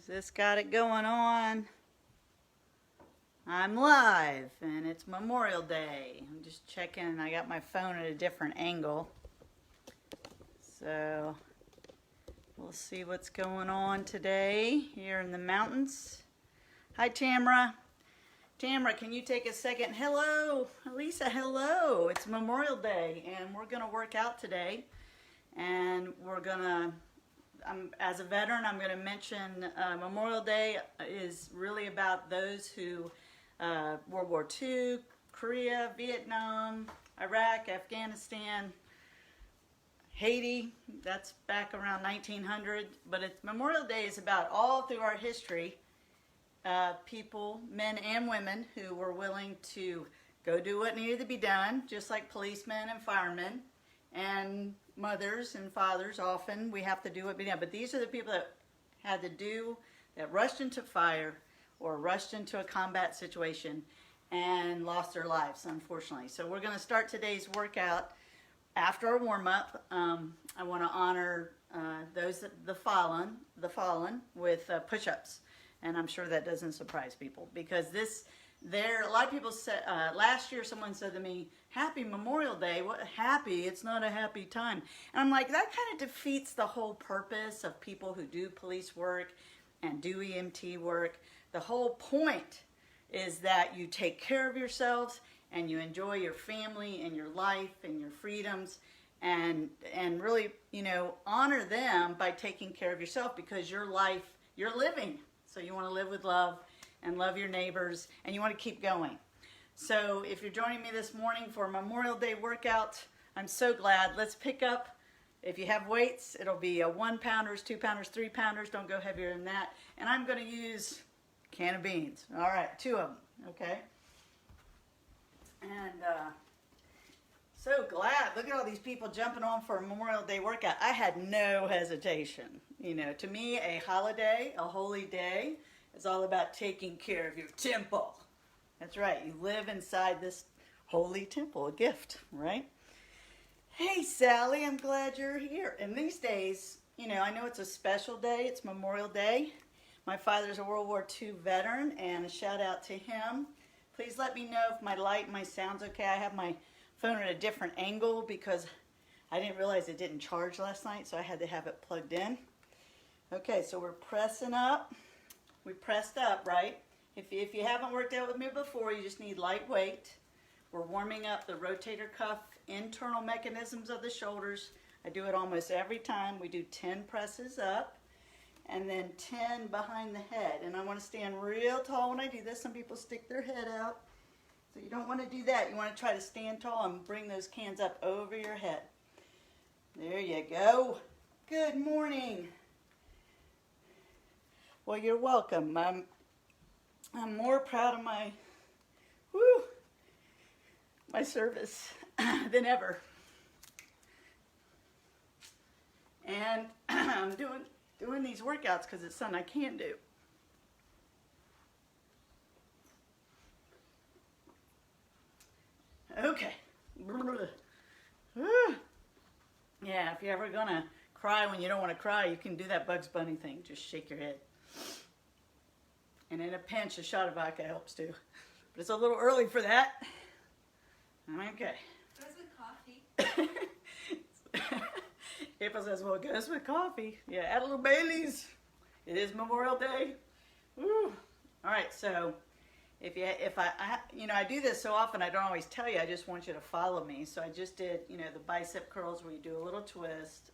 This got it going on. I'm live and it's Memorial Day. I'm just checking. I got my phone at a different angle. So we'll see what's going on today here in the mountains. Hi, Tamara. Tamara, can you take a second? Hello, Lisa, hello. It's Memorial Day and we're going to work out today. And we're going to, as a veteran, I'm going to mention Memorial Day is really about those who, World War II, Korea, Vietnam, Iraq, Afghanistan, Haiti, that's back around 1900. But Memorial Day is about all through our history, people, men and women, who were willing to go do what needed to be done, just like policemen and firemen, and mothers and fathers. Often we have to do what we done, but these are the people that had to do, that rushed into fire or rushed into a combat situation and lost their lives, unfortunately. So we're going to start today's workout after our warm-up. I want to honor the fallen with push-ups, and I'm sure that doesn't surprise people, because a lot of people said, last year someone said to me, happy Memorial Day. What happy? It's not a happy time. And I'm like, that kind of defeats the whole purpose of people who do police work and do EMT work. The whole point is that you take care of yourselves and you enjoy your family and your life and your freedoms, and really, honor them by taking care of yourself, because your life, you're living. So you want to live with love and love your neighbors, and you want to keep going. So if you're joining me this morning for a Memorial Day workout, I'm so glad. Let's pick up. If you have weights, it'll be 1 pounders, 2 pounders, 3 pounders. Don't go heavier than that. And I'm going to use a can of beans. All right, 2 of them, okay? And so glad. Look at all these people jumping on for a Memorial Day workout. I had no hesitation. To me, a holiday, a holy day, is all about taking care of your temple. That's right. You live inside this holy temple, a gift, right? Hey, Sally, I'm glad you're here. And these days, I know it's a special day. It's Memorial Day. My father's a World War II veteran, and a shout out to him. Please let me know if my light and my sound's okay. I have my phone at a different angle because I didn't realize it didn't charge last night, so I had to have it plugged in. Okay, so we're pressing up. We pressed up, right? If you haven't worked out with me before, you just need light weight. We're warming up the rotator cuff internal mechanisms of the shoulders. I do it almost every time. We do 10 presses up and then 10 behind the head. And I want to stand real tall when I do this. Some people stick their head out. So you don't want to do that. You want to try to stand tall and bring those cans up over your head. There you go. Good morning. Well, you're welcome. I'm more proud of my service than ever. And I'm doing these workouts because it's something I can do. Okay. Yeah, if you're ever gonna cry when you don't want to cry, you can do that Bugs Bunny thing. Just shake your head. And in a pinch, a shot of vodka helps too. But it's a little early for that. Okay. Goes with coffee. April says, well, it goes with coffee. Yeah, add a little Baileys. It is Memorial Day. Woo. All right, so if I do this so often, I don't always tell you. I just want you to follow me. So I just did, the bicep curls where you do a little twist.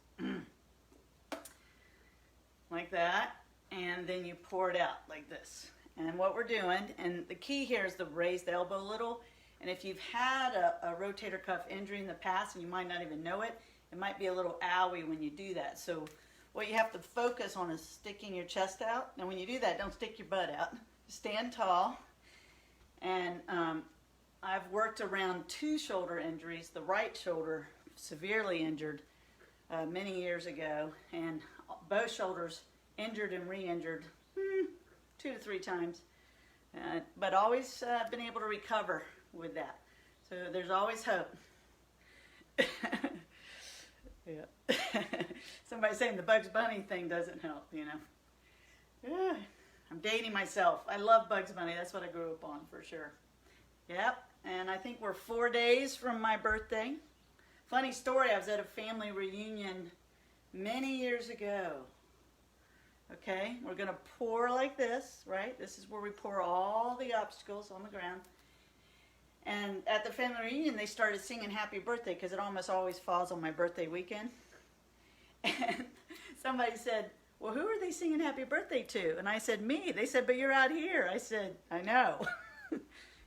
Like that. And then you pour it out like this. And what we're doing, and the key here is to raise the elbow a little. And if you've had a rotator cuff injury in the past and you might not even know it, it might be a little owie when you do that. So what you have to focus on is sticking your chest out. And when you do that, don't stick your butt out. Stand tall. And I've worked around 2 shoulder injuries. The right shoulder, severely injured many years ago. And both shoulders injured and re-injured 2 to 3 times, but always been able to recover with that. So there's always hope. Yeah. Somebody saying the Bugs Bunny thing doesn't help, Ugh, I'm dating myself. I love Bugs Bunny. That's what I grew up on for sure. Yep, and I think we're 4 days from my birthday. Funny story, I was at a family reunion many years ago. Okay, we're going to pour like this, right? This is where we pour all the obstacles on the ground. And at the family reunion, they started singing Happy Birthday because it almost always falls on my birthday weekend. And somebody said, well, who are they singing Happy Birthday to? And I said, me. They said, but you're out here. I said, I know.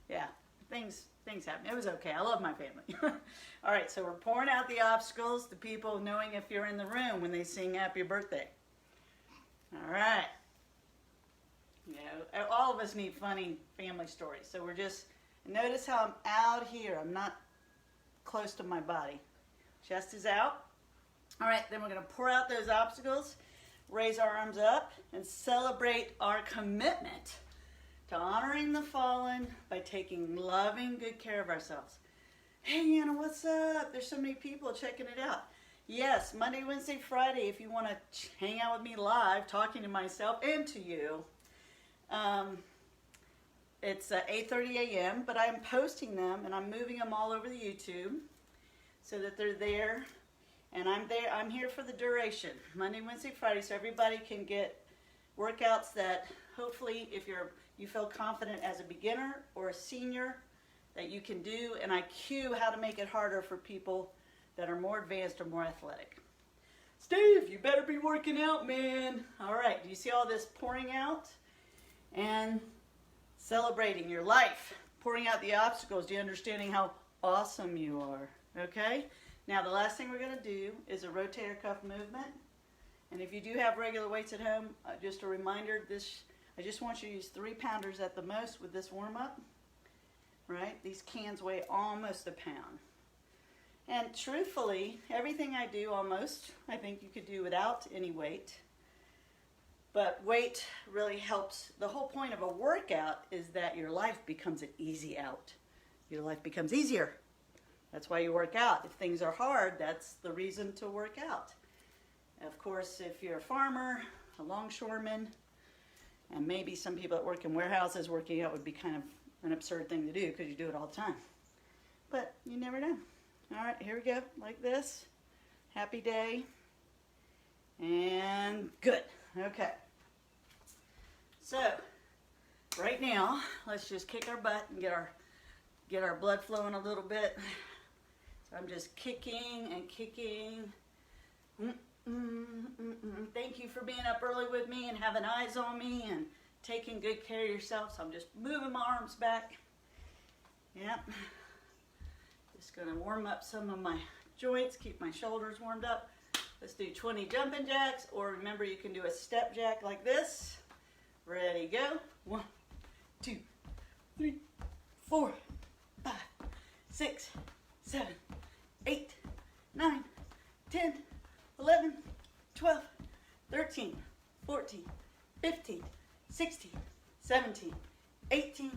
Yeah, things happen. It was okay. I love my family. All right, so we're pouring out the obstacles, the people knowing if you're in the room when they sing Happy Birthday. All right. You know, all of us need funny family stories. So we're just, notice how I'm out here. I'm not close to my body. Chest is out. All right, then we're going to pour out those obstacles, raise our arms up, and celebrate our commitment to honoring the fallen by taking loving good care of ourselves. Hey, Anna, what's up? There's so many people checking it out. Yes, Monday, Wednesday, Friday, if you want to hang out with me live, talking to myself and to you, it's 8:30 a.m., but I'm posting them, and I'm moving them all over the YouTube so that they're there. And I'm here for the duration, Monday, Wednesday, Friday, so everybody can get workouts that hopefully if you feel confident as a beginner or a senior that you can do, and I cue how to make it harder for people that are more advanced or more athletic. Steve, you better be working out, man. All right, do you see all this pouring out and celebrating your life, pouring out the obstacles, do you understanding how awesome you are, okay? Now, the last thing we're going to do is a rotator cuff movement. And if you do have regular weights at home, just a reminder, I just want you to use 3-pounders at the most with this warm-up. Right? These cans weigh almost a pound. And truthfully, everything I do almost, I think you could do without any weight. But weight really helps. The whole point of a workout is that your life becomes an easy out. Your life becomes easier. That's why you work out. If things are hard, that's the reason to work out. Of course, if you're a farmer, a longshoreman, and maybe some people that work in warehouses, working out would be kind of an absurd thing to do because you do it all the time. But you never know. All right, here we go, like this. Happy day. And good. Okay. So, right now, let's just kick our butt and get our blood flowing a little bit. So I'm just kicking and kicking. Thank you for being up early with me and having eyes on me and taking good care of yourself. So I'm just moving my arms back. Yep. Just going to warm up some of my joints, keep my shoulders warmed up. Let's do 20 jumping jacks, or remember you can do a step jack like this. Ready, go. 1, 2, 3, 4, 5, 6, 7, 8, 9, 10, 11, 12, 13, 14, 15, 16, 17, 18,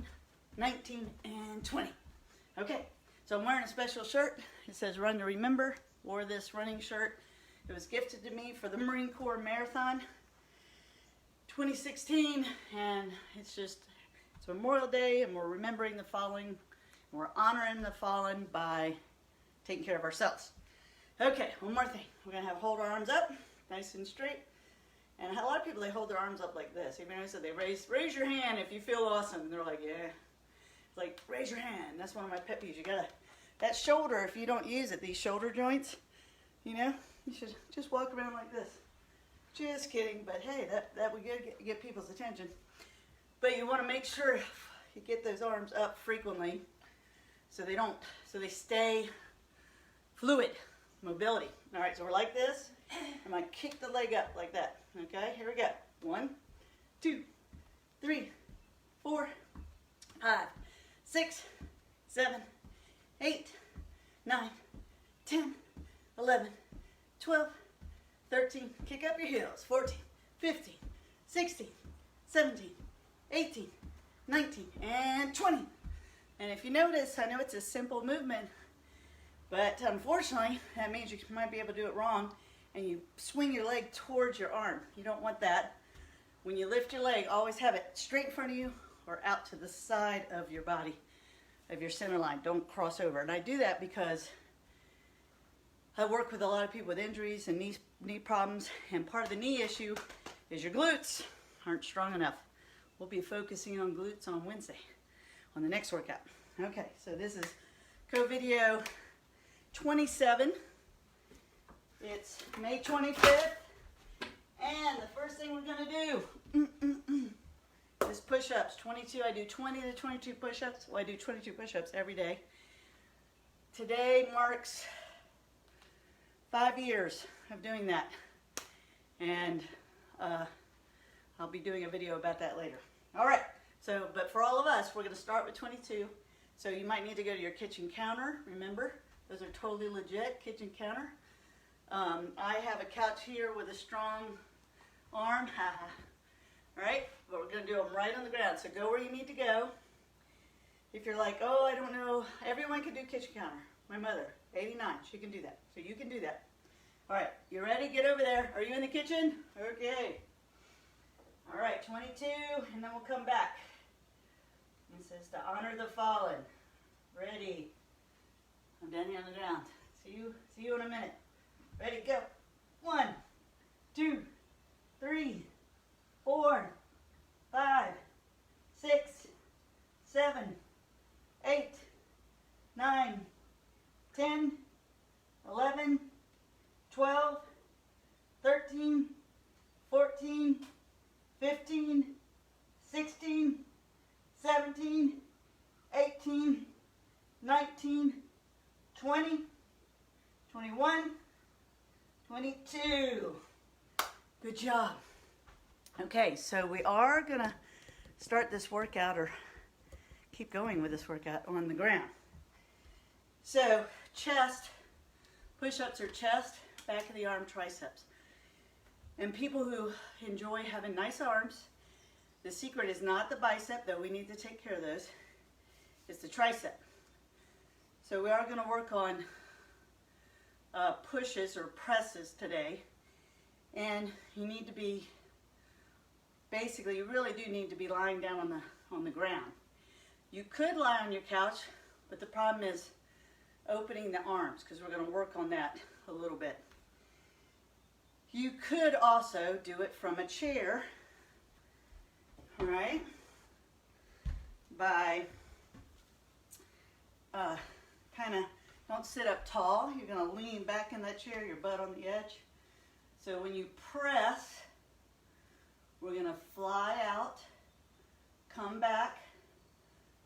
19, and 20. Okay, so I'm wearing a special shirt. It says Run to Remember. Wore this running shirt. It was gifted to me for the Marine Corps Marathon 2016, and it's Memorial Day, and we're remembering the fallen, and we're honoring the fallen by taking care of ourselves. Okay, one more thing. We're going to hold our arms up, nice and straight. And a lot of people, they hold their arms up like this. Even though I said they raise your hand if you feel awesome. And they're like, yeah. It's like, raise your hand. That's one of my pet peeves. You got to, that shoulder, if you don't use it, these shoulder joints, you know, you should just walk around like this. Just kidding, but hey, that would get people's attention. But you want to make sure you get those arms up frequently so they stay fluid. Mobility. All right, so we're like this. I'm going to kick the leg up like that. Okay, here we go. 1, 2, 3, 4, 5, 6, 7, 8, 9, 10, 11, 12, 13. Kick up your heels. 14, 15, 16, 17, 18, 19, and 20. And if you notice, I know it's a simple movement, but unfortunately, that means you might be able to do it wrong, and you swing your leg towards your arm. You don't want that. when you lift your leg, always have it straight in front of you or out to the side of your body, of your center line. Don't cross over. And I do that because I work with a lot of people with injuries and knee problems, and part of the knee issue is your glutes aren't strong enough. We'll be focusing on glutes on Wednesday on the next workout. Okay, so this is CoVideo 27. It's May 25th, and the first thing we're gonna do is push-ups. 22, I do 20 to 22 push-ups. Well, I do 22 push-ups every day. Today marks 5 years of doing that, and I'll be doing a video about that later. All right, so, but for all of us, we're gonna start with 22. So you might need to go to your kitchen counter. Remember, those are totally legit, kitchen counter. I have a couch here with a strong arm. All right, but we're gonna do them right on the ground. So go where you need to go. If you're like, oh, I don't know, everyone can do kitchen counter. My mother, 89, she can do that. So you can do that. All right, you ready? Get over there. Are you in the kitchen? Okay. All right, 22, and then we'll come back. It says to honor the fallen. Ready. I'm down here on the ground. See you in a minute. Ready, go. 1, 2, 3, 4, 5, 6, 7, 8, 9, 10, 11, 12, 13, 14, 15, 16, 17, 18, 19, 20, 21, 22. Good job. Okay, so we are gonna start this workout, or keep going with this workout, on the ground. So chest, push-ups are chest, back of the arm, triceps. And people who enjoy having nice arms, the secret is not the bicep, though we need to take care of those. It's the tricep. So we are going to work on pushes or presses today. And you need to be, basically you really do need to be lying down on the ground. You could lie on your couch, but the problem is opening the arms, because we're going to work on that a little bit. You could also do it from a chair, all right, by kind of, don't sit up tall. You're going to lean back in that chair, your butt on the edge. So when you press, we're going to fly out, come back,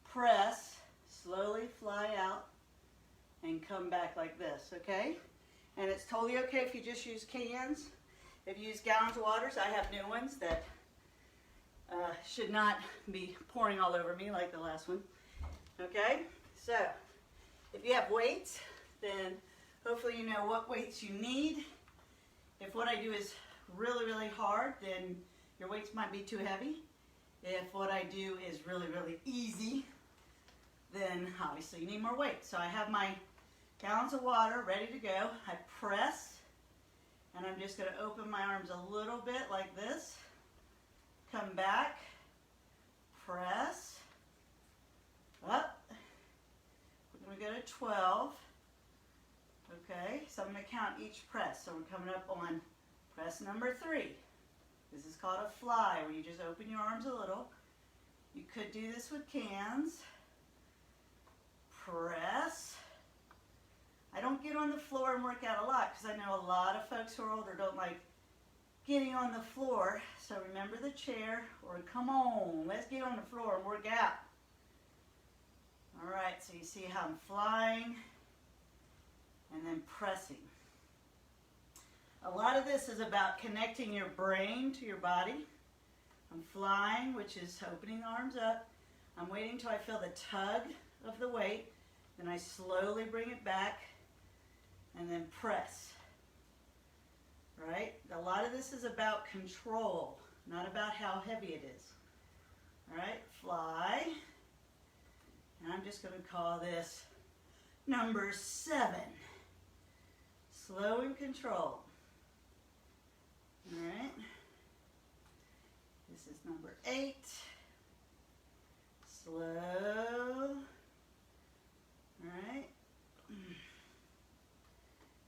press, slowly fly out, and come back like this, okay? And it's totally okay if you just use cans. If you use gallons of waters, I have new ones that should not be pouring all over me like the last one. Okay, so if you have weights, then hopefully you know what weights you need. If what I do is really, really hard, then your weights might be too heavy. If what I do is really, really easy, then obviously you need more weight. So I have my gallons of water ready to go. I press, and I'm just going to open my arms a little bit like this. Come back, press, up. We're going to go to 12. Okay, so I'm going to count each press. So we're coming up on press number 3. This is called a fly, where you just open your arms a little. You could do this with cans. Press. I don't get on the floor and work out a lot, because I know a lot of folks who are older don't like getting on the floor. So remember the chair, or come on, let's get on the floor and work out. All right, so you see how I'm flying and then pressing. A lot of this is about connecting your brain to your body. I'm flying, which is opening the arms up. I'm waiting till I feel the tug of the weight. Then I slowly bring it back and then press. Right? A lot of this is about control, not about how heavy it is. All right, fly. And I'm just going to call this number 7. Slow and controlled. All right. This is number 8. Slow. Alright.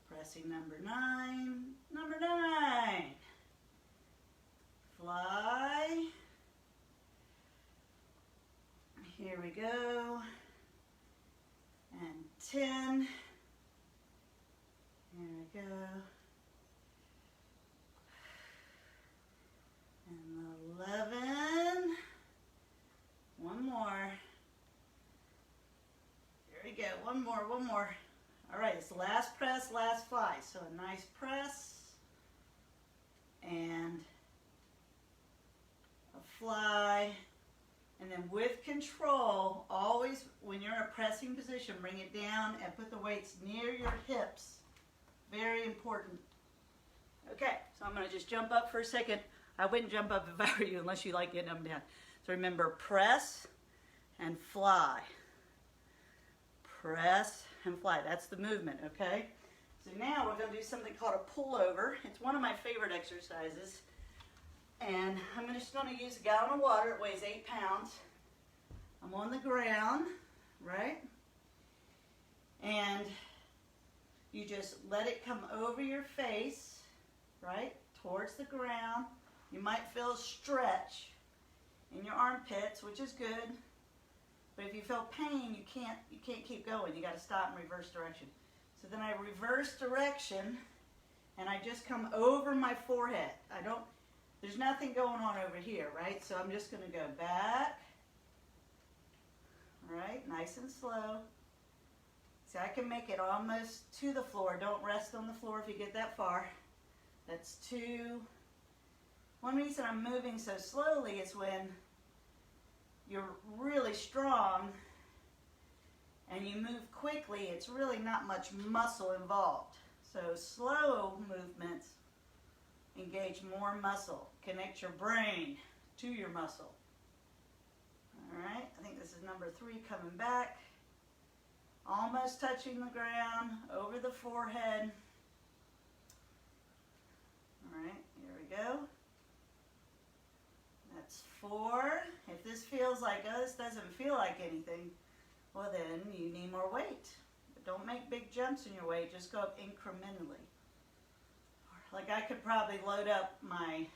Pressing number 9. Number 9. Fly. Here we go. And 10. Here we go. And 11. One more. Here we go. One more. All right, it's the last press, last fly. So a nice press and a fly. And then with control, always when you're in a pressing position, bring it down and put the weights near your hips. Very important. Okay, so I'm going to just jump up for a second. I wouldn't jump up if I were you unless you like getting up and down. So remember, press and fly. Press and fly. That's the movement, okay? So now we're going to do something called a pullover. It's one of my favorite exercises. And I'm just going to use a gallon of water. It weighs 8 pounds. I'm on the ground, right? And you just let it come over your face, right, towards the ground. You might feel a stretch in your armpits, which is good. But if you feel pain, you can't keep going. You got to stop and reverse direction. So then I reverse direction, and I just come over my forehead. There's nothing going on over here, right? So I'm just going to go back. All right, nice and slow. See, I can make it almost to the floor. Don't rest on the floor if you get that far. That's 2. One reason I'm moving so slowly is when you're really strong and you move quickly, it's really not much muscle involved. So slow movements engage more muscle. Connect your brain to your muscle. All right, I think this is number 3 coming back. Almost touching the ground, over the forehead. All right, here we go. That's 4. If this feels like, oh, this doesn't feel like anything, well then you need more weight. But don't make big jumps in your weight, just go up incrementally. Like I could probably load up my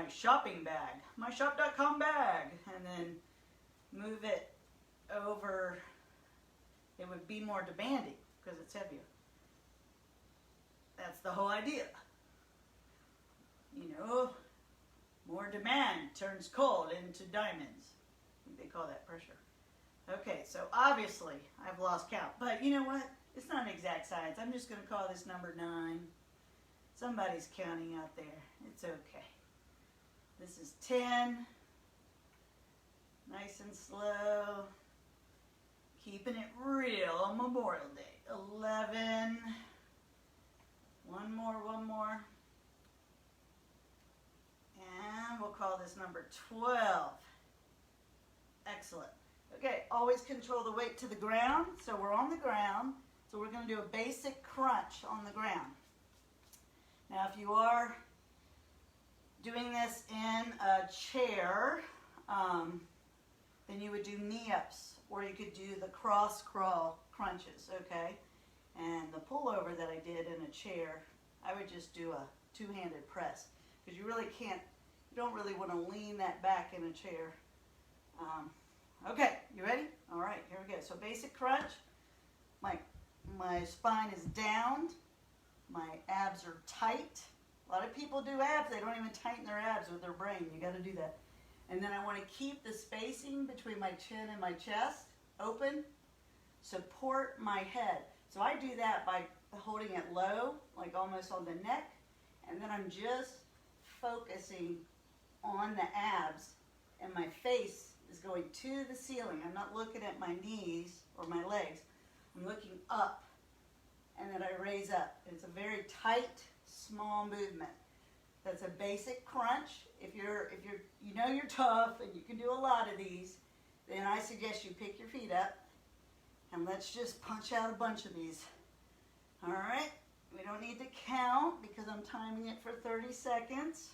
shopping bag, my shop.com bag, and then move it over. It would be more demanding because it's heavier. That's the whole idea. You know, more demand turns coal into diamonds. They call that pressure. Okay, so obviously I've lost count. But you know what? It's not an exact science. I'm just going to call this number 9. Somebody's counting out there. It's okay. This is 10. Nice and slow. Keeping it real on Memorial Day. 11. One more. And we'll call this number 12. Excellent. Okay, always control the weight to the ground. So we're on the ground. So we're going to do a basic crunch on the ground. Now if you are doing this in a chair, then you would do knee-ups, or you could do the cross-crawl crunches, okay? And the pullover that I did in a chair, I would just do a 2-handed press, because you really can't, you don't really want to lean that back in a chair. Okay, you ready? All right, here we go. So basic crunch, my spine is down, my abs are tight. A lot of people do abs, they don't even tighten their abs with their brain. You got to do that. And then I want to keep the spacing between my chin and my chest open. Support my head. So I do that by holding it low, like almost on the neck. And then I'm just focusing on the abs. And my face is going to the ceiling. I'm not looking at my knees or my legs. I'm looking up. And then I raise up. It's a very tight, small movement. That's a basic crunch. If you know you're tough and you can do a lot of these, then I suggest you pick your feet up and let's just punch out a bunch of these. All right, we don't need to count because I'm timing it for 30 seconds.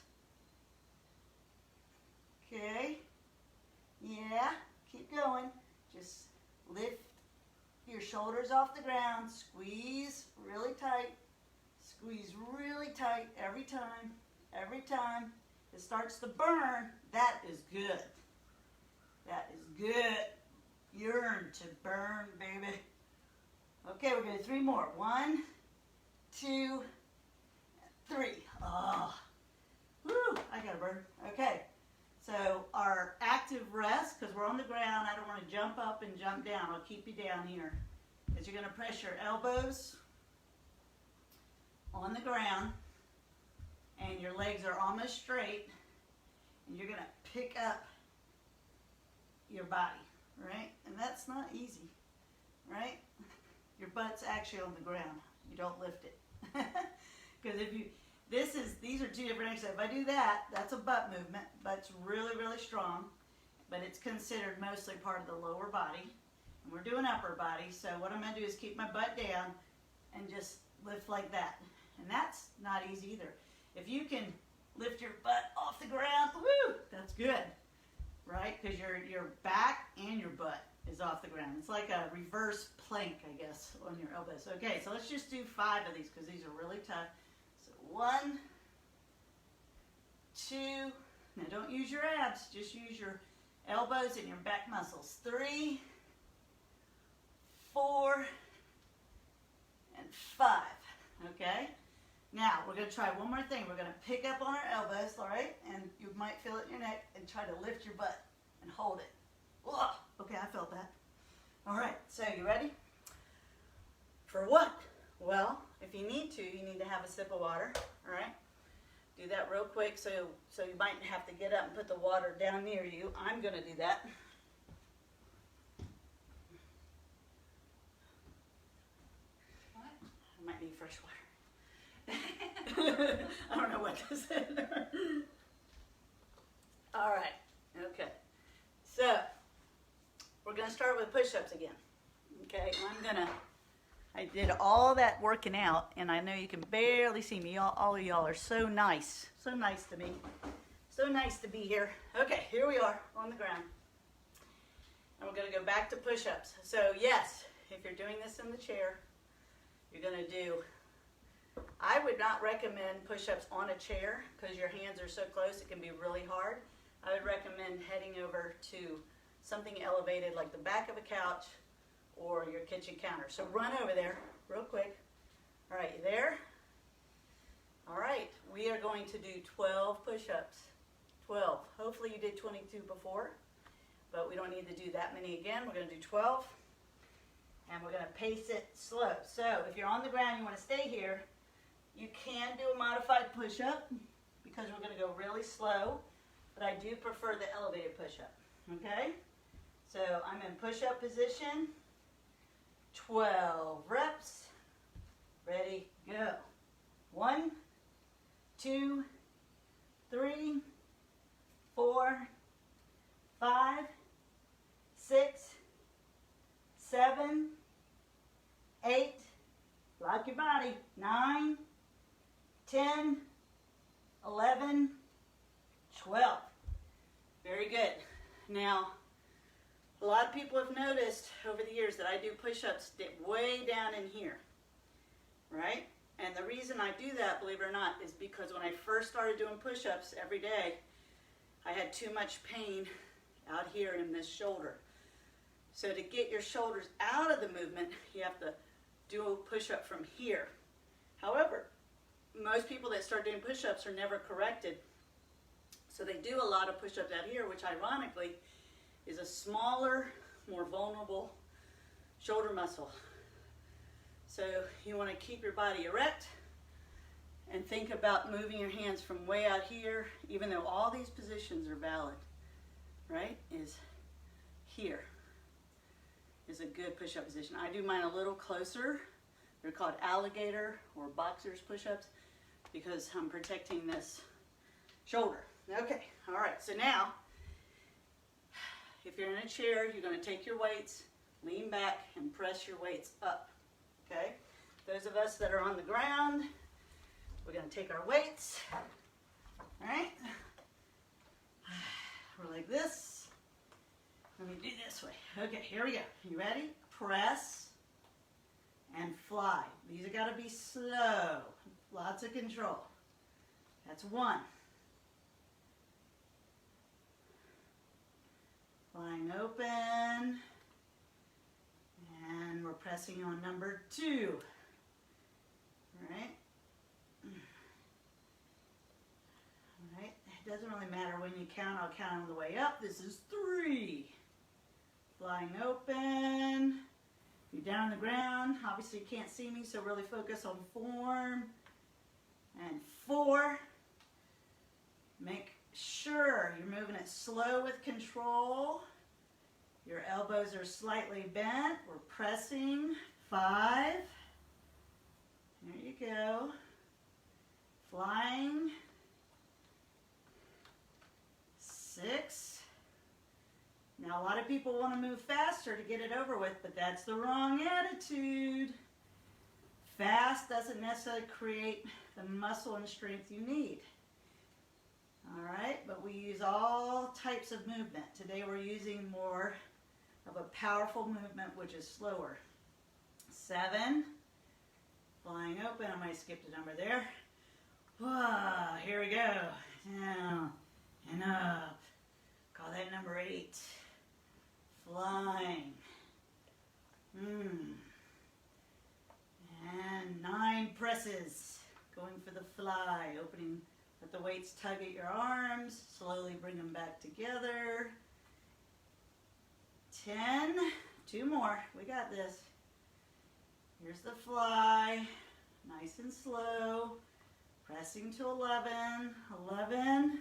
Okay. Yeah, keep going. Just lift your shoulders off the ground. Squeeze really tight. Squeeze really tight every time. Every time it starts to burn, that is good. That is good. Yearn to burn, baby. Okay, we're going to do 3 more. 1, 2, 3. Oh, woo, I got to burn. Okay, so our active rest, because we're on the ground, I don't want to jump up and jump down. I'll keep you down here. Is you're going to press your elbows on the ground, and your legs are almost straight, and you're going to pick up your body, right? And that's not easy, right? Your butt's actually on the ground. You don't lift it. Because if you, these are 2 different exercises. If I do that, that's a butt movement. Butt's really, really strong, but it's considered mostly part of the lower body. And we're doing upper body, so what I'm going to do is keep my butt down and just lift like that. And that's not easy either. If you can lift your butt off the ground, woo, that's good, right? Because your back and your butt is off the ground. It's like a reverse plank, I guess, on your elbows. Okay, so let's just do 5 of these because these are really tough. So 1, 2, now don't use your abs, just use your elbows and your back muscles. 3, 4, and 5, okay? Now, we're going to try one more thing. We're going to pick up on our elbows, all right? And you might feel it in your neck, and try to lift your butt and hold it. Whoa. Okay, I felt that. All right, so you ready? For what? Well, if you need to have a sip of water, all right? Do that real quick, so you might have to get up and put the water down near you. I'm going to do that. What? I might need fresh water. I don't know what this is. All right, okay. So, we're going to start with push-ups again. Okay, I did all that working out, and I know you can barely see me. All of y'all are so nice. So nice to me. So nice to be here. Okay, here we are on the ground. And we're going to go back to push-ups. So, yes, if you're doing this in the chair, you're going to do, I would not recommend push-ups on a chair because your hands are so close it can be really hard. I would recommend heading over to something elevated like the back of a couch or your kitchen counter. So run over there real quick. All right, you there? All right, we are going to do 12 push-ups. 12. Hopefully you did 22 before, but we don't need to do that many again. We're going to do 12, and we're going to pace it slow. So if you're on the ground, you want to stay here, you can do a modified push-up because we're going to go really slow, but I do prefer the elevated push-up, okay? So I'm in push-up position, 12 reps, ready, go. 1, 2, 3, 4, 5, 6, 7, 8, lock your body, 9, 10, 11, 12. Very good. Now, a lot of people have noticed over the years that I do push-ups way down in here, right? And the reason I do that, believe it or not, is because when I first started doing push-ups every day, I had too much pain out here in this shoulder. So to get your shoulders out of the movement, you have to do a push-up from here. However, most people that start doing push-ups are never corrected. So they do a lot of push-ups out here, which ironically is a smaller, more vulnerable shoulder muscle. So you want to keep your body erect and think about moving your hands from way out here, even though all these positions are valid, right? Is here is a good push-up position. I do mine a little closer. They're called alligator or boxer's push-ups because I'm protecting this shoulder. Okay, all right, so now if you're in a chair, you're going to take your weights, lean back, and press your weights up, okay? Those of us that are on the ground, we're going to take our weights, all right? We're like this. Let me do this way. Okay, here we go. You ready? Press and fly. These have got to be slow. Lots of control. That's one. Flying open. And we're pressing on number 2. All right. All right. It doesn't really matter when you count. I'll count on the way up. This is 3. Flying open. You're down on the ground. Obviously you can't see me, so really focus on form. And 4. Make sure you're moving it slow with control. Your elbows are slightly bent. We're pressing. 5. There you go. Flying. 6. Now a lot of people want to move faster to get it over with, but that's the wrong attitude. Fast doesn't necessarily create the muscle and strength you need. All right, but we use all types of movement. Today we're using more of a powerful movement, which is slower. 7. Flying open. I might skip the number there. Ah, here we go. Down and up. Call that number 8. Flying. And 9 presses. Going for the fly. Opening, let the weights tug at your arms. Slowly bring them back together. 10. 2 more. We got this. Here's the fly. Nice and slow. Pressing to 11. 11.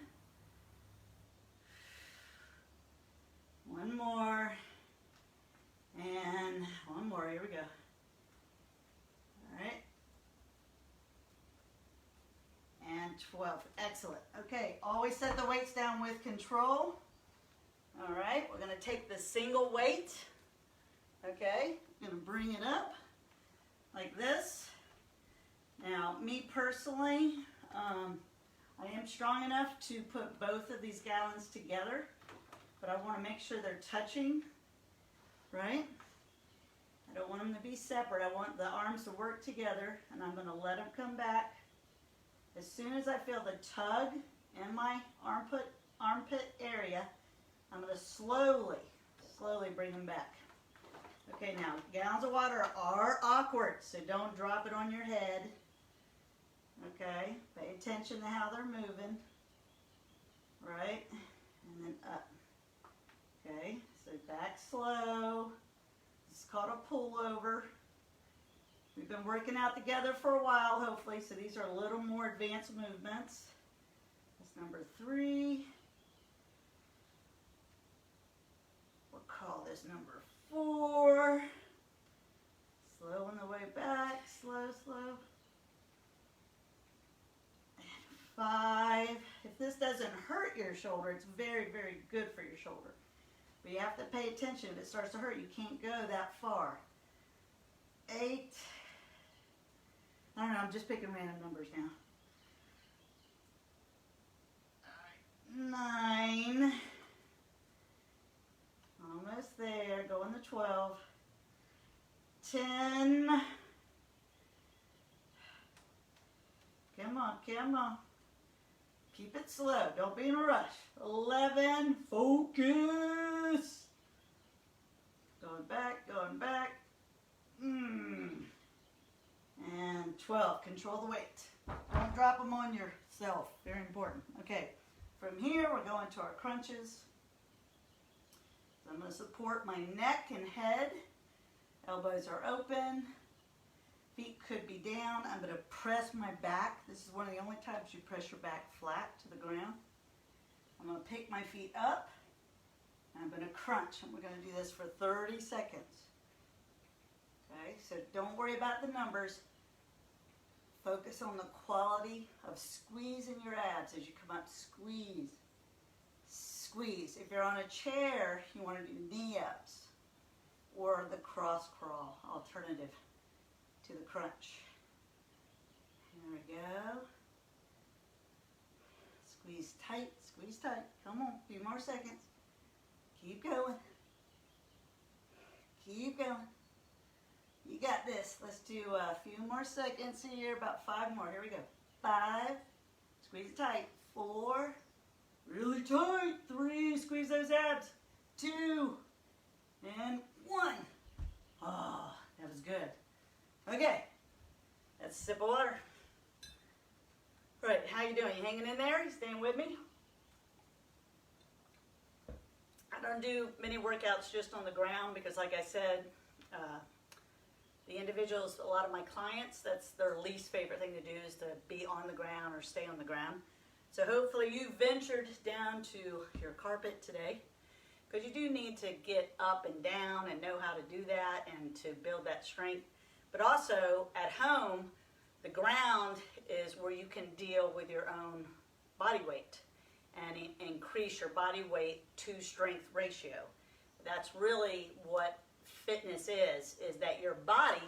1 more. And 1 more. Here we go. All right. And 12. Excellent. Okay, always set the weights down with control. All right, we're going to take the single weight. Okay, I'm going to bring it up like this. Now, me personally, I am strong enough to put both of these gallons together, but I want to make sure they're touching, right? I don't want them to be separate. I want the arms to work together, and I'm going to let them come back. As soon as I feel the tug in my armpit area, I'm going to slowly bring them back. Okay, now, gallons of water are awkward, so don't drop it on your head. Okay, pay attention to how they're moving. Right, and then up. Okay, so back slow. This is called a pullover. We've been working out together for a while, hopefully, so these are a little more advanced movements. That's number 3. We'll call this number 4. Slow on the way back, slow, slow. And 5. If this doesn't hurt your shoulder, it's very, very good for your shoulder. But you have to pay attention. If it starts to hurt, you can't go that far. 8. I don't know, I'm just picking random numbers now. All right, 9. Almost there, going to 12. 10. Come on, come on. Keep it slow, don't be in a rush. 11, focus. Going back, going back. And 12, control the weight. Don't drop them on yourself, very important. Okay, from here we're going to our crunches. So I'm going to support my neck and head. Elbows are open. Feet could be down. I'm going to press my back. This is one of the only times you press your back flat to the ground. I'm going to pick my feet up. And I'm going to crunch. And we're going to do this for 30 seconds. Okay, so don't worry about the numbers. Focus on the quality of squeezing your abs as you come up. Squeeze. Squeeze. If you're on a chair, you want to do knee ups or the cross crawl alternative to the crunch. Here we go. Squeeze tight, come Come on, a few more seconds. Keep going. Keep going. You got this. Let's do a few more seconds here, about 5 more. Here we go. 5, squeeze it tight. 4, really tight. 3, squeeze those abs. 2, and 1. Oh, that was good. Okay, that's a sip of water. All right, how you doing? You hanging in there? You staying with me? I don't do many workouts just on the ground because, like I said, the individuals, a lot of my clients, that's their least favorite thing to do is to be on the ground or stay on the ground. So hopefully you ventured down to your carpet today, because you do need to get up and down and know how to do that and to build that strength. But also at home, the ground is where you can deal with your own body weight and increase your body weight to strength ratio. That's really what fitness is that your body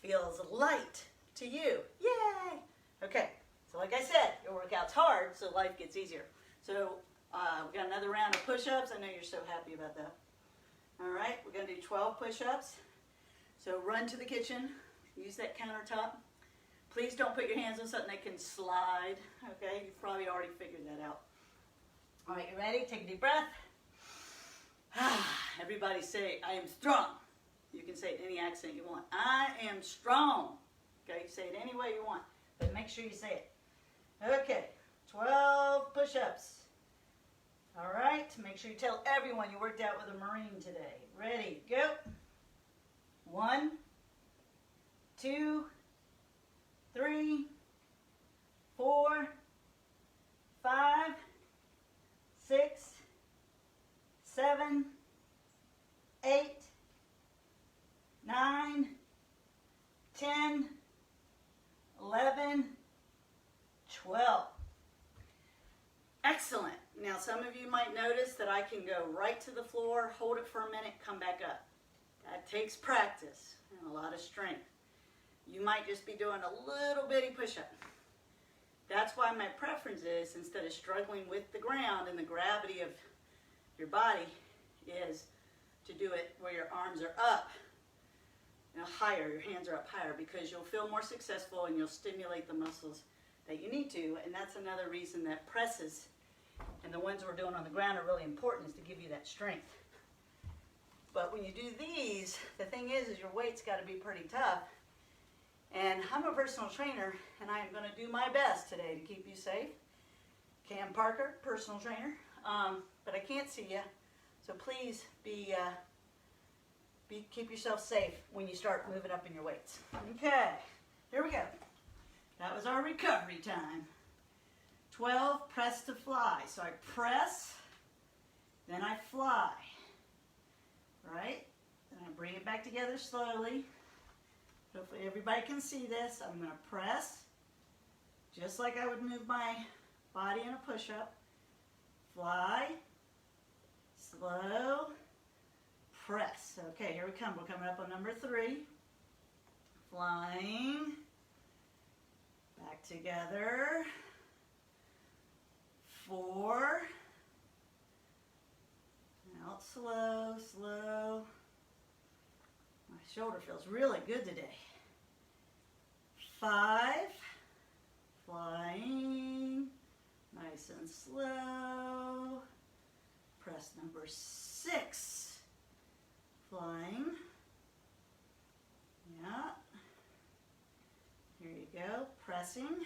feels light to you. Yay! Okay, so like I said, your workout's hard, so life gets easier. So we got another round of push-ups. I know you're so happy about that. All right, we're going to do 12 push-ups. So run to the kitchen, use that countertop. Please don't put your hands on something that can slide, okay? You've probably already figured that out. All right, you ready? Take a deep breath. Everybody say, I am strong. You can say it in any accent you want. I am strong. Okay, say it any way you want, but make sure you say it. Okay, 12 push-ups. All right, make sure you tell everyone you worked out with a Marine today. Ready, go. 1, 2, 3, 4, 5, 6, 7, 8, 9, 10, 11, 12. Excellent. Now some of you might notice that I can go right to the floor, hold it for a minute, come back up. That takes practice and a lot of strength. You might just be doing a little bitty push-up. That's why my preference is, instead of struggling with the ground and the gravity of your body, is to do it where your arms are up, higher, your hands are up higher, because you'll feel more successful and you'll stimulate the muscles that you need to. And that's another reason that presses and the ones we're doing on the ground are really important, is to give you that strength. But when you do these, the thing is your weight's got to be pretty tough. And I'm a personal trainer, and I am going to do my best today to keep you safe. Kamala Parker, personal trainer. But I can't see you, so please keep yourself safe when you start moving up in your weights. Okay, here we go. That was our recovery time. 12, press to fly. So I press, then I fly. Right? Then I bring it back together slowly. Hopefully everybody can see this. I'm going to press, just like I would move my body in a push-up. Fly, slow, press. Okay, here we come. We're coming up on number 3. Flying, back together. 4. Out slow, slow. My shoulder feels really good today. 5. Flying. Nice and slow. Press number 6. Flying. Yeah. Here you go. Pressing.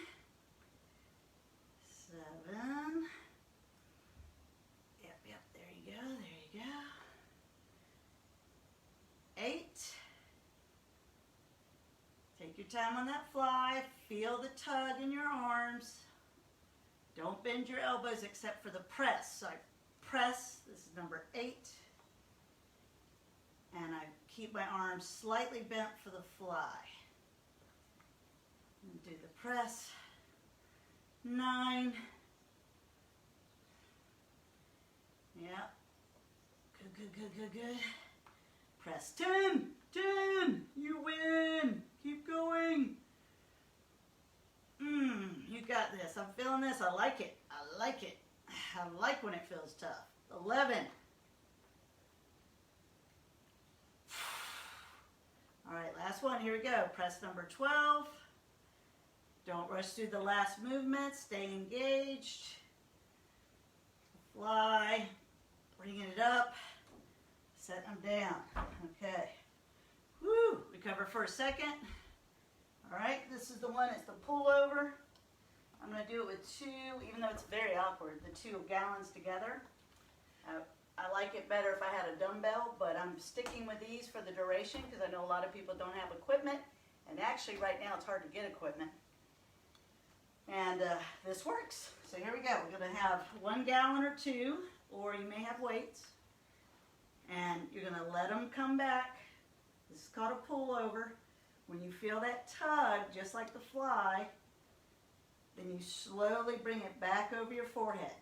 7. Yep, there you go, there you go. 8. Take your time on that fly. Feel the tug in your arms. Don't bend your elbows except for the press. So I press, this is number 8. And I keep my arms slightly bent for the fly. And do the press. 9. Yeah. Good. Press 10. 10. You win. Keep going. You got this. I'm feeling this. I like it. I like it. I like when it feels tough. 11. All right, last one. Here we go. Press number 12. Don't rush through the last movement. Stay engaged. Fly. Bringing it up. Set them down. Okay. Woo! Recover for a second. All right, this is the one. It's the pullover. I'm going to do it with 2, even though it's very awkward, the 2 gallons together. I like it better if I had a dumbbell, but I'm sticking with these for the duration because I know a lot of people don't have equipment. And actually, right now, it's hard to get equipment. And this works. So here we go. We're going to have 1 gallon or 2, or you may have weights. And you're going to let them come back. This is called a pullover. When you feel that tug, just like the fly, then you slowly bring it back over your forehead.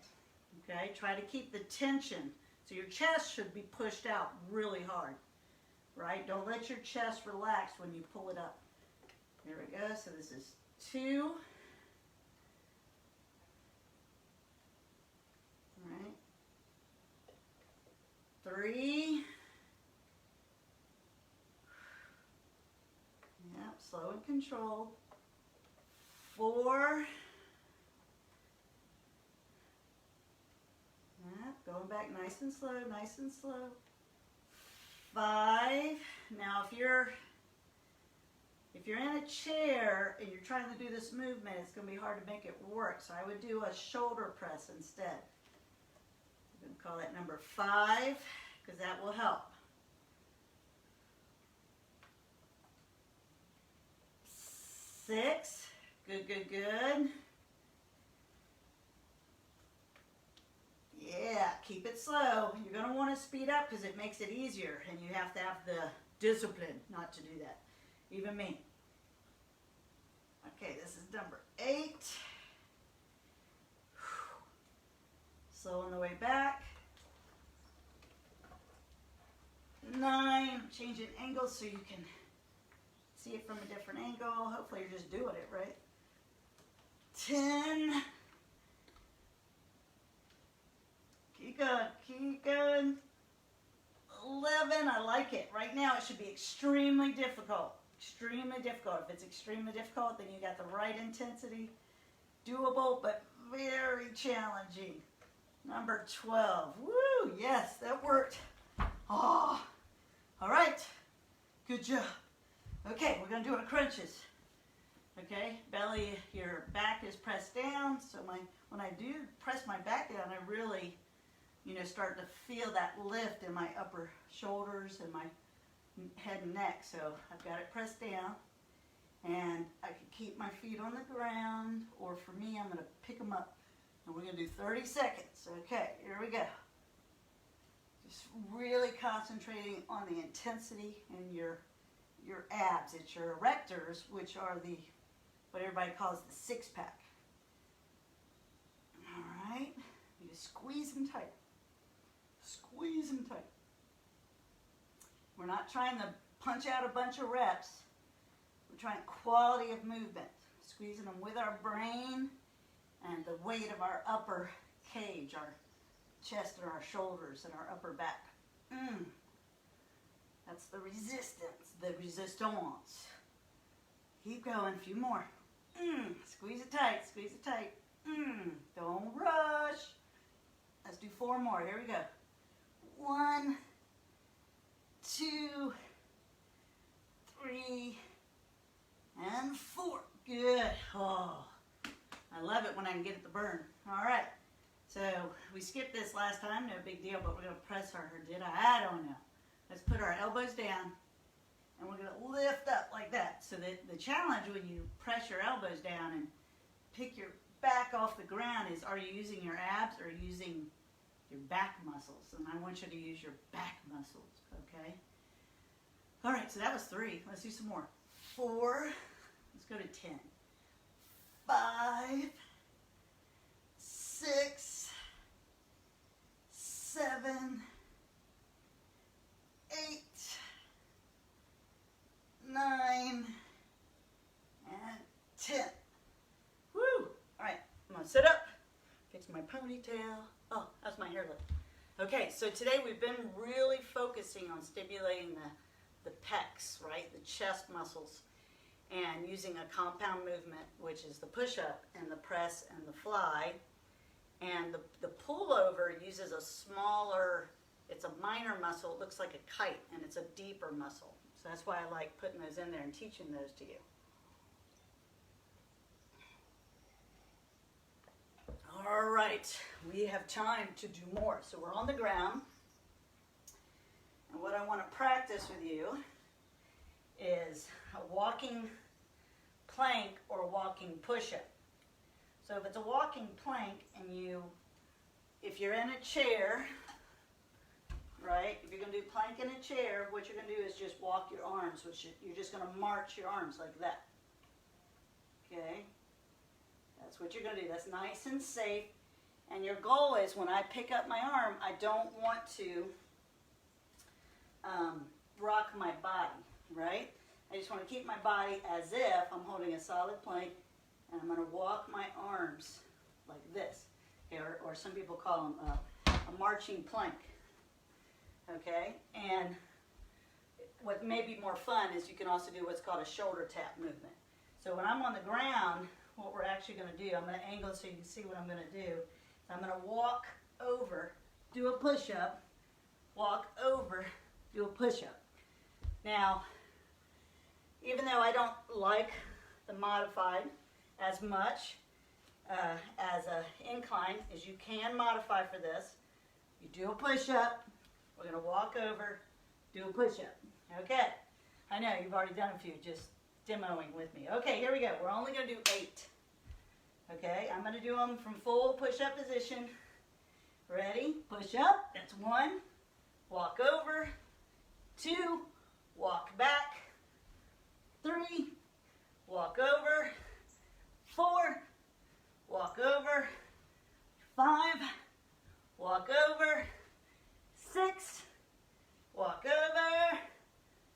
Okay? Try to keep the tension. So your chest should be pushed out really hard. Right? Don't let your chest relax when you pull it up. Here we go. So this is 2. All right. 3. Yep, slow and controlled. 4. Yep, going back nice and slow, nice and slow. 5. Now if you're in a chair and you're trying to do this movement, it's going to be hard to make it work. So I would do a shoulder press instead. I'm going to call that number 5 because that will help. 6. Good, good, good. Yeah, keep it slow. You're going to want to speed up because it makes it easier, and you have to have the discipline not to do that. Even me. Okay, this is number 8. Slow on the way back. 9. Changing angles so you can see it from a different angle. Hopefully you're just doing it right. 10. Keep going, keep going. 11, I like it. Right now it should be extremely difficult. Extremely difficult. If it's extremely difficult, then you got the right intensity. Doable, but very challenging. Number 12. Woo, yes, that worked. Oh, all right. Good job. Okay, we're going to do our crunches. Okay, belly, your back is pressed down. So when I do press my back down, I really, start to feel that lift in my upper shoulders and my head and neck. So I've got it pressed down. And I can keep my feet on the ground, or for me, I'm going to pick them up. And we're going to do 30 seconds. Okay, here we go. Just really concentrating on the intensity in your abs. It's your erectors, which are what everybody calls the six-pack. All right. You just squeeze them tight. Squeeze them tight. We're not trying to punch out a bunch of reps. We're trying quality of movement. Squeezing them with our brain and the weight of our upper cage, our chest and our shoulders and our upper back. That's the resistance, the resistance. Keep going, a few more. Squeeze it tight, squeeze it tight. Don't rush. Let's do 4 more. Here we go. 1, 2, 3, and 4. Good. Oh, I love it when I can get it to burn. All right. So we skipped this last time. No big deal, but we're going to press harder. Did I? I don't know. Let's put our elbows down, and we're going to lift up like that. So the challenge when you press your elbows down and pick your back off the ground is, are you using your abs or using your back muscles? And I want you to use your back muscles, okay? All right, so that was 3. Let's do some more. 4. Let's go to 10. 5. 6. 7. 8. 9. And 10. Woo! All right, I'm going to sit up. Fix my ponytail. Oh, that's my hair look. Okay, so today we've been really focusing on stimulating the pecs, right? The chest muscles, and using a compound movement, which is the push-up and the press and the fly. And the pullover uses a smaller, it's a minor muscle. It looks like a kite, and it's a deeper muscle. So that's why I like putting those in there and teaching those to you. All right, we have time to do more. So we're on the ground. And what I want to practice with you is a walking plank or walking push-up. So if it's a walking plank and if you're in a chair, right, if you're going to do plank in a chair, what you're going to do is just walk your arms, which you're just going to march your arms like that. Okay? That's what you're going to do. That's nice and safe. And your goal is when I pick up my arm, I don't want to rock my body, right? I just want to keep my body as if I'm holding a solid plank, and I'm going to walk my arms like this. Okay, or some people call them a marching plank. Okay? And what may be more fun is you can also do what's called a shoulder tap movement. So when I'm on the ground, what we're actually going to do, I'm going to angle so you can see what I'm going to do. So I'm going to walk over, do a push-up, walk over, do a push-up. Now, even though I don't like the modified as much as an incline, as you can modify for this, you do a push-up, we're going to walk over, do a push-up. Okay, I know you've already done a few, just demoing with me. Okay, here we go. We're only going to do 8. Okay, I'm going to do them from full push-up position. Ready? Push up. That's 1. Walk over. 2. Walk back. 3. Walk over. 4. Walk over. 5. Walk over. 6. Walk over.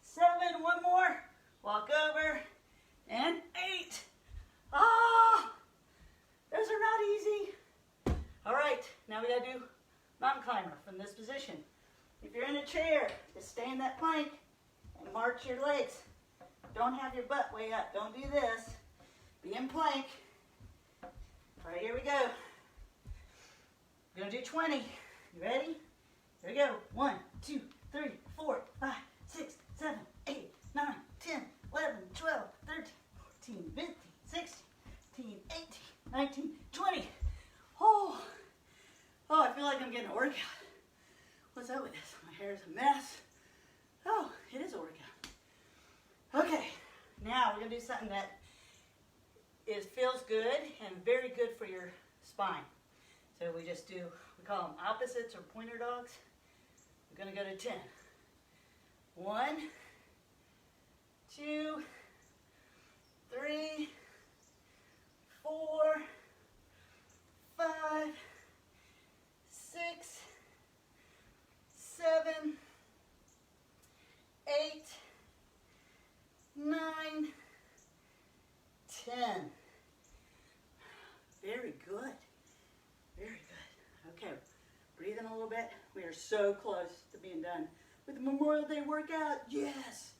7. One more. Walk over. And 8. Ah! Those are not easy. All right, now we got to do mountain climber from this position. If you're in a chair, just stay in that plank and march your legs. Don't have your butt way up. Don't do this. Be in plank. All right, here we go. We're going to do 20. You ready? Here we go. 1, 2, 3, 4, 5, 6, 7, 8, 9, 10, 11, 12, 13, 14, 15, 16, 18, 19, 20. Oh, I feel like I'm getting a workout. What's up with this? My hair's a mess. Oh, it is a workout. Okay, now we're going to do something that feels good and very good for your spine. So we call them opposites or pointer dogs. We're going to go to 10. 1, 2, 3, 4, 5, 6, 7, 8, 9, 10. Very good. Very good. Okay, breathe in a little bit. We are so close to being done with the Memorial Day workout. Yes.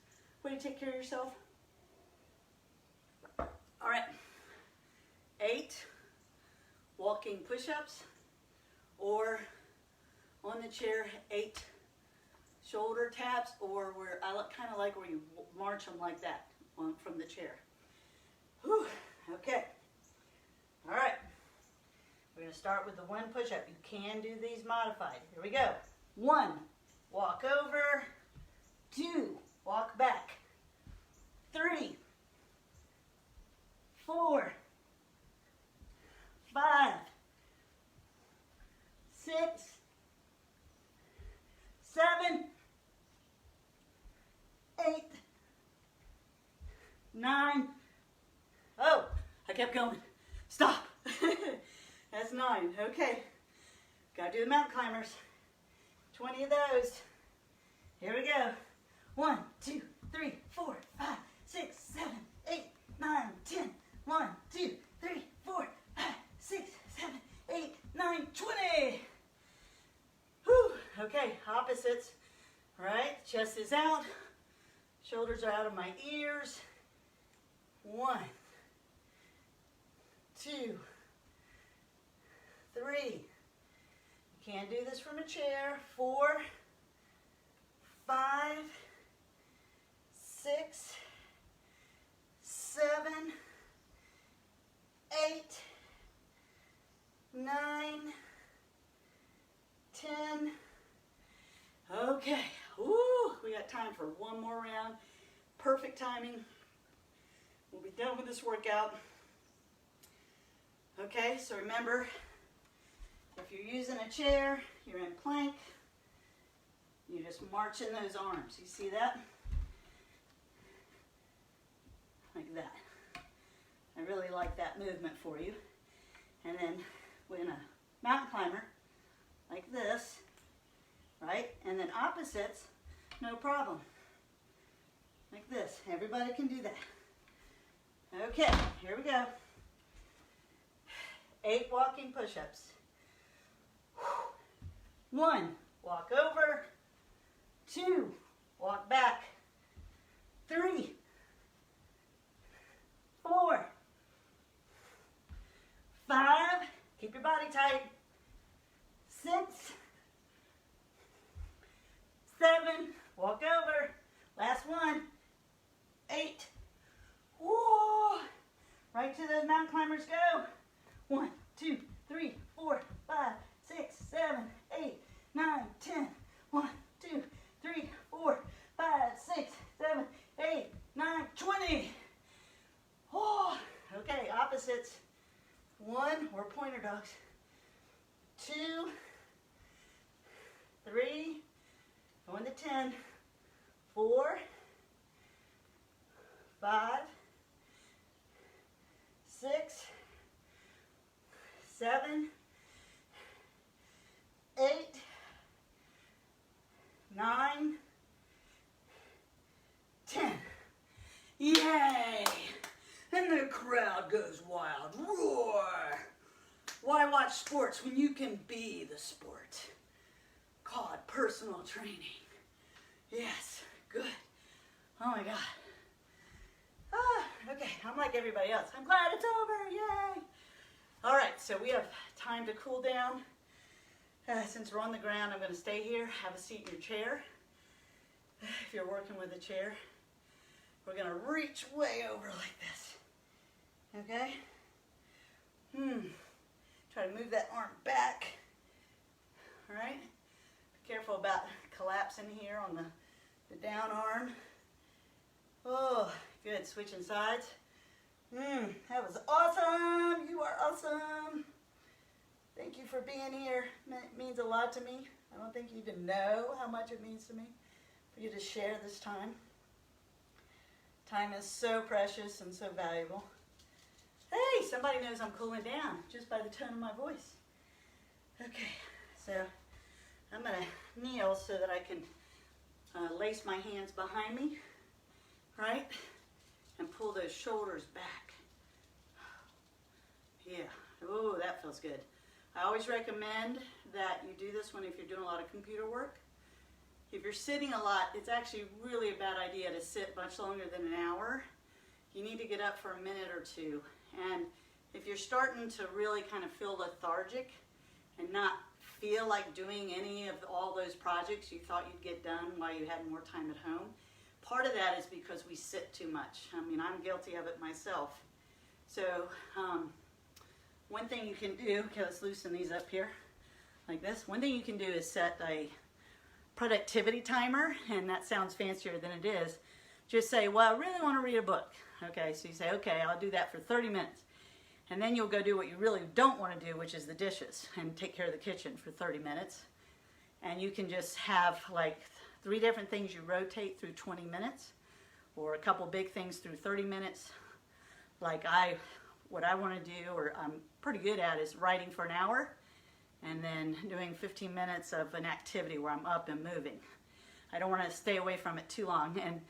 Way to take care of yourself. All right. 8 walking push-ups, or on the chair 8 shoulder taps, or where I kind of like where you march them like that from the chair. Whew. Okay. All right. We're going to start with the 1 push-up. You can do these modified. Here we go. 1, walk over. 2, walk back. 3, 4, 5, 6, 7, 8, 9. Oh, I kept going. Stop. That's 9. Okay. Gotta do the mountain climbers. 20 of those. Here we go. 1, 2, 3, 4, 5, 6, 7, 8, 9, 10. 1, 2, 3, 4, 5, 6, 7, 8, 9. opposites. All right, chest is out, shoulders are out of my ears. 1, 2, 3. You can't do this from a chair. 4, 5, 6, 7, 8, 9, 10. Okay. Ooh, we got time for one more round. Perfect timing. We'll be done with this workout. Okay, so remember, if you're using a chair, you're in plank, you just march in those arms. You see that? Like that. I really like that movement for you. And then when a mountain climber, like this, right? And then opposites, no problem. Like this. Everybody can do that. Okay, here we go. 8 walking push-ups. 1, walk over. 2, walk back. 3, 4, 5, keep your body tight. 6, 7, walk over. Last one. 8. Whoa! Right to the mountain climbers go. 1, 2, 3, 4, 5, 6, 7, 8, 9, 10. 1, 2, 3, 4, 5, 6, 7, 8, 9, 20. Oh, okay, opposites. 1, we're pointer dogs. 2, 3, going to 10. 4, 5, 6, 7, 8, 9, 10. Yay! And the crowd goes wild. Roar! Why watch sports when you can be the sport? Called personal training. Yes, good. Oh my God. Okay, I'm like everybody else. I'm glad it's over, yay! All right, so we have time to cool down. Since we're on the ground, I'm gonna stay here, have a seat in your chair. If you're working with a chair, we're gonna reach way over like this, okay? Try to move that arm back, all right? Be careful about collapsing here on the down arm. Oh, good, switching sides. That was awesome. You are awesome. Thank you for being here. It means a lot to me. I don't think you even know how much it means to me for you to share this time. Time is so precious and so valuable. Hey, somebody knows I'm cooling down just by the tone of my voice. Okay, so I'm going to kneel so that I can lace my hands behind me, right? And pull those shoulders back. Yeah, oh, that feels good. I always recommend that you do this if you're doing a lot of computer work. If you're sitting a lot, it's actually really a bad idea to sit much longer than an hour. You need to get up for a minute or two. And if you're starting to really kind of feel lethargic and not feel like doing any of all those projects you thought you'd get done while you had more time at home, part of that is because we sit too much. I mean, I'm guilty of it myself. So one thing you can do, okay, let's loosen these up here like this. One thing you can do is set a productivity timer, and that sounds fancier than it is. Just say, well, I really want to read a book. Okay, so you say, okay, I'll do that for 30 minutes. And then you'll go do what you really don't want to do, which is the dishes, and take care of the kitchen for 30 minutes. And you can just have like 3 different things you rotate through 20 minutes, or a couple big things through 30 minutes. Like what I want to do, or I'm pretty good at, is writing for an hour, and then doing 15 minutes of an activity where I'm up and moving. I don't want to stay away from it too long. And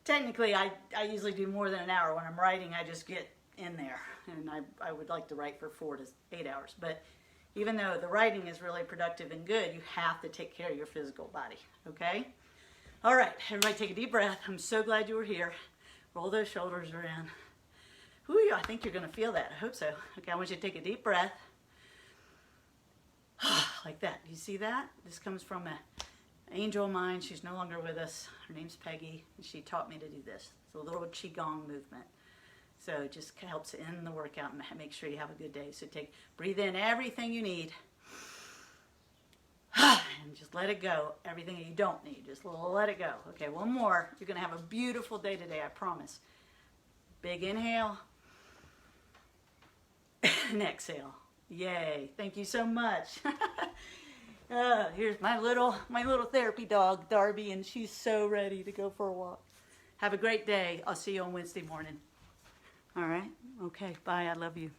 technically, I usually do more than an hour. When I'm writing, I just get in there. And I would like to write for 4 to 8 hours. But even though the writing is really productive and good, you have to take care of your physical body, okay? All right, everybody take a deep breath. I'm so glad you were here. Roll those shoulders around. Whew, I think you're gonna feel that, I hope so. Okay, I want you to take a deep breath. Like that, you see that? This comes from an angel of mine. She's no longer with us. Her name's Peggy, and she taught me to do this. It's a little Qigong movement. So it just helps end the workout and make sure you have a good day. So breathe in everything you need. And just let it go. Everything that you don't need, just let it go. Okay, one more. You're going to have a beautiful day today, I promise. Big inhale. And exhale. Yay. Thank you so much. Here's my little therapy dog, Darby, and she's so ready to go for a walk. Have a great day. I'll see you on Wednesday morning. All right? Okay, bye. I love you.